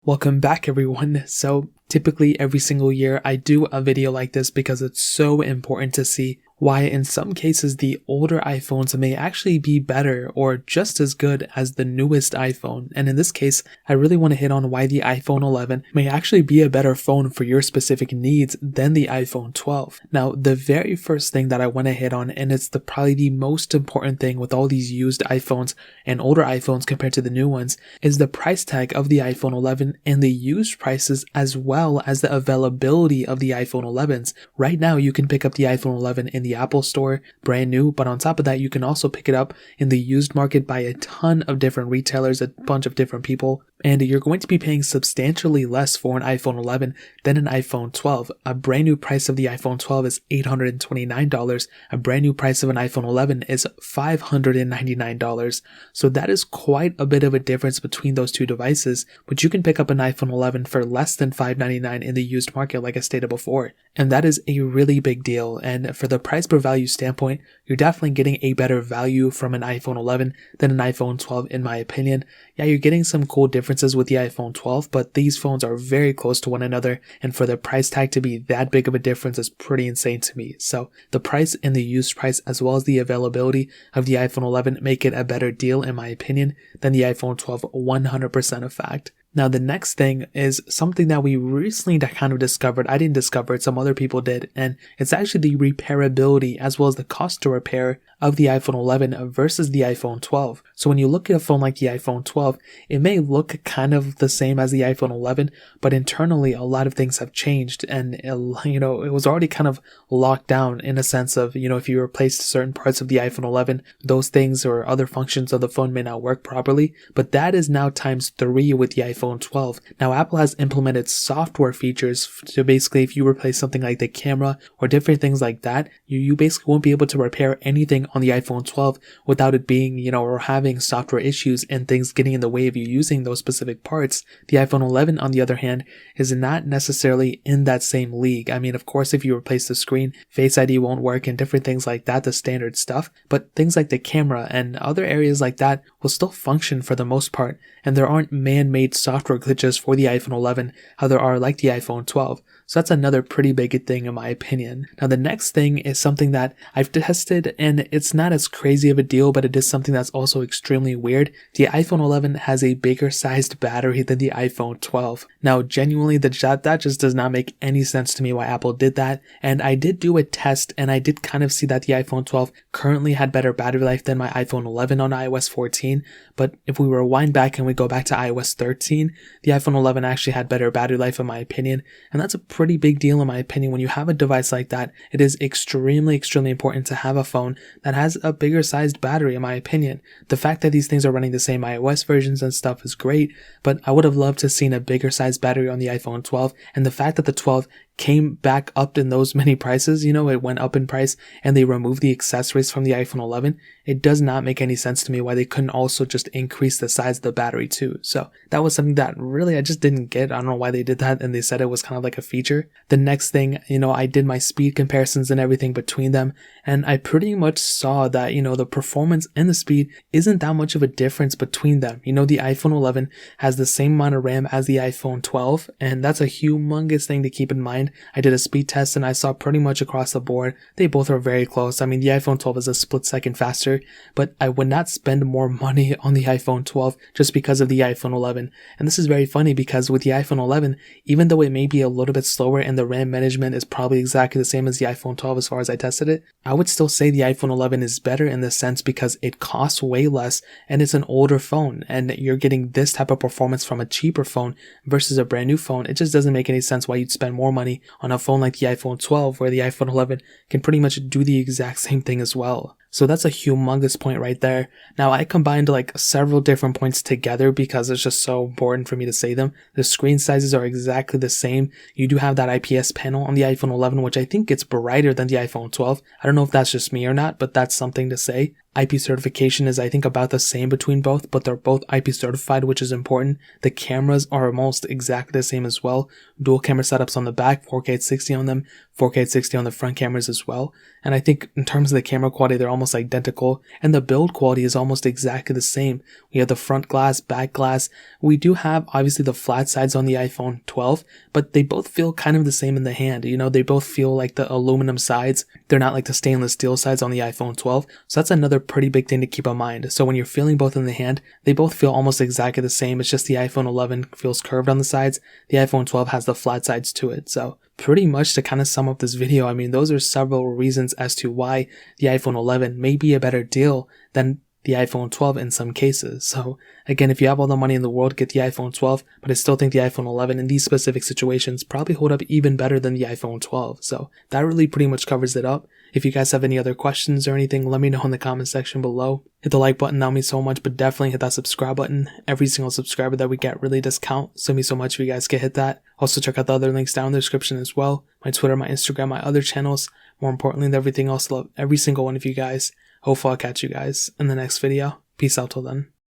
Welcome back everyone. So typically every single year I do a video like this because it's so important to see why in some cases the older iPhones may actually be better or just as good as the newest iPhone. And in this case, I really want to hit on why the iPhone 11 may actually be a better phone for your specific needs than the iPhone 12. Now, the very first thing that I want to hit on, and it's probably the most important thing with all these used iPhones and older iPhones compared to the new ones, is the price tag of the iPhone 11 and the used prices as well as the availability of the iPhone 11s. Right now, you can pick up the iPhone 11 in the Apple Store, brand new, but on top of that, you can also pick it up in the used market by a ton of different retailers, a bunch of different people, and you're going to be paying substantially less for an iPhone 11 than an iPhone 12. A brand new price of the iPhone 12 is $829. A brand new price of an iPhone 11 is $599. So that is quite a bit of a difference between those two devices, but you can pick up an iPhone 11 for less than $599 in the used market, like I stated before. And that is a really big deal. And for the price per value standpoint, you're definitely getting a better value from an iPhone 11 than an iPhone 12 in my opinion. Yeah, you're getting some cool differences with the iPhone 12, but these phones are very close to one another, and for the price tag to be that big of a difference is pretty insane to me. So the price and the used price as well as the availability of the iPhone 11 make it a better deal in my opinion than the iPhone 12, 100% a fact. Now, the next thing is something that we recently kind of discovered. I didn't discover it, some other people did, and it's actually the repairability as well as the cost to repair of the iPhone 11 versus the iPhone 12. So when you look at a phone like the iPhone 12, it may look kind of the same as the iPhone 11, but internally a lot of things have changed, and it was already kind of locked down in a sense of, if you replaced certain parts of the iPhone 11, those things or other functions of the phone may not work properly, but that is now times 3 with the iPhone 12. Now, Apple has implemented software features to basically, if you replace something like the camera or different things like that, you basically won't be able to repair anything on the iPhone 12 without it being, or having software issues and things getting in the way of you using those specific parts. The iPhone 11, on the other hand, is not necessarily in that same league. I mean, of course, if you replace the screen, Face ID won't work and different things like that, the standard stuff, but things like the camera and other areas like that will still function for the most part, and there aren't man-made software glitches for the iPhone 11 how there are like the iPhone 12. So that's another pretty big thing in my opinion. Now, the next thing is something that I've tested, and it's not as crazy of a deal, but it is something that's also extremely weird. The iPhone 11 has a bigger sized battery than the iPhone 12. Now, genuinely, that just does not make any sense to me why Apple did that. And I did do a test, and I did kind of see that the iPhone 12 currently had better battery life than my iPhone 11 on iOS 14. But if we rewind back and we go back to iOS 13, the iPhone 11 actually had better battery life in my opinion. And that's a pretty big deal in my opinion. When you have a device like that, it is extremely important to have a phone that has a bigger sized battery in my opinion. The fact that these things are running the same iOS versions and stuff is great, but I would have loved to have seen a bigger sized battery on the iPhone 12, and the fact that the 12 came back up in those many prices, it went up in price, and they removed the accessories from the iPhone 11, it does not make any sense to me why they couldn't also just increase the size of the battery too. So that was something that really I just didn't get. I don't know why they did that, and they said it was kind of like a feature. The next thing, I did my speed comparisons and everything between them, and I pretty much saw that, the performance and the speed isn't that much of a difference between them. The iPhone 11 has the same amount of RAM as the iPhone 12, and that's a humongous thing to keep in mind. I did a speed test and I saw pretty much across the board they both are very close. I mean, the iPhone 12 is a split second faster, but I would not spend more money on the iPhone 12 just because of the iPhone 11. And this is very funny because with the iPhone 11, even though it may be a little bit slower and the RAM management is probably exactly the same as the iPhone 12 as far as I tested it, I would still say the iPhone 11 is better in this sense because it costs way less and it's an older phone, and you're getting this type of performance from a cheaper phone versus a brand new phone. It just doesn't make any sense why you'd spend more money on a phone like the iPhone 12 where the iPhone 11 can pretty much do the exact same thing as well. So that's a humongous point right there. Now, I combined several different points together because it's just so important for me to say them. The screen sizes are exactly the same. You do have that IPS panel on the iPhone 11, which I think gets brighter than the iPhone 12. I don't know if that's just me or not, but that's something to say. IP certification is, I think, about the same between both, but they're both IP certified, which is important. The cameras are almost exactly the same as well. Dual camera setups on the back, 4K at 60 on them, 4K at 60 on the front cameras as well. And I think in terms of the camera quality, they're almost identical. And the build quality is almost exactly the same. We have the front glass, back glass. We do have obviously the flat sides on the iPhone 12, but they both feel kind of the same in the hand. You know, they both feel like the aluminum sides. They're not like the stainless steel sides on the iPhone 12. So that's another pretty big thing to keep in mind. So when you're feeling both in the hand, they both feel almost exactly the same. It's just the iPhone 11 feels curved on the sides. The iPhone 12 has the flat sides to it. So pretty much to kind of sum up this video, I mean, those are several reasons as to why the iPhone 11 may be a better deal than the iPhone 12 in some cases. So again, if you have all the money in the world, get the iPhone 12, but I still think the iPhone 11 in these specific situations probably hold up even better than the iPhone 12. So that really pretty much covers it up. If you guys have any other questions or anything, let me know in the comment section below. Hit the like button, that would mean so much, but definitely hit that subscribe button. Every single subscriber that we get really does count, so it means so much if you guys can hit that. Also check out the other links down in the description as well. My Twitter, my Instagram, my other channels. More importantly than everything else, love every single one of you guys. Hopefully I'll catch you guys in the next video. Peace out till then.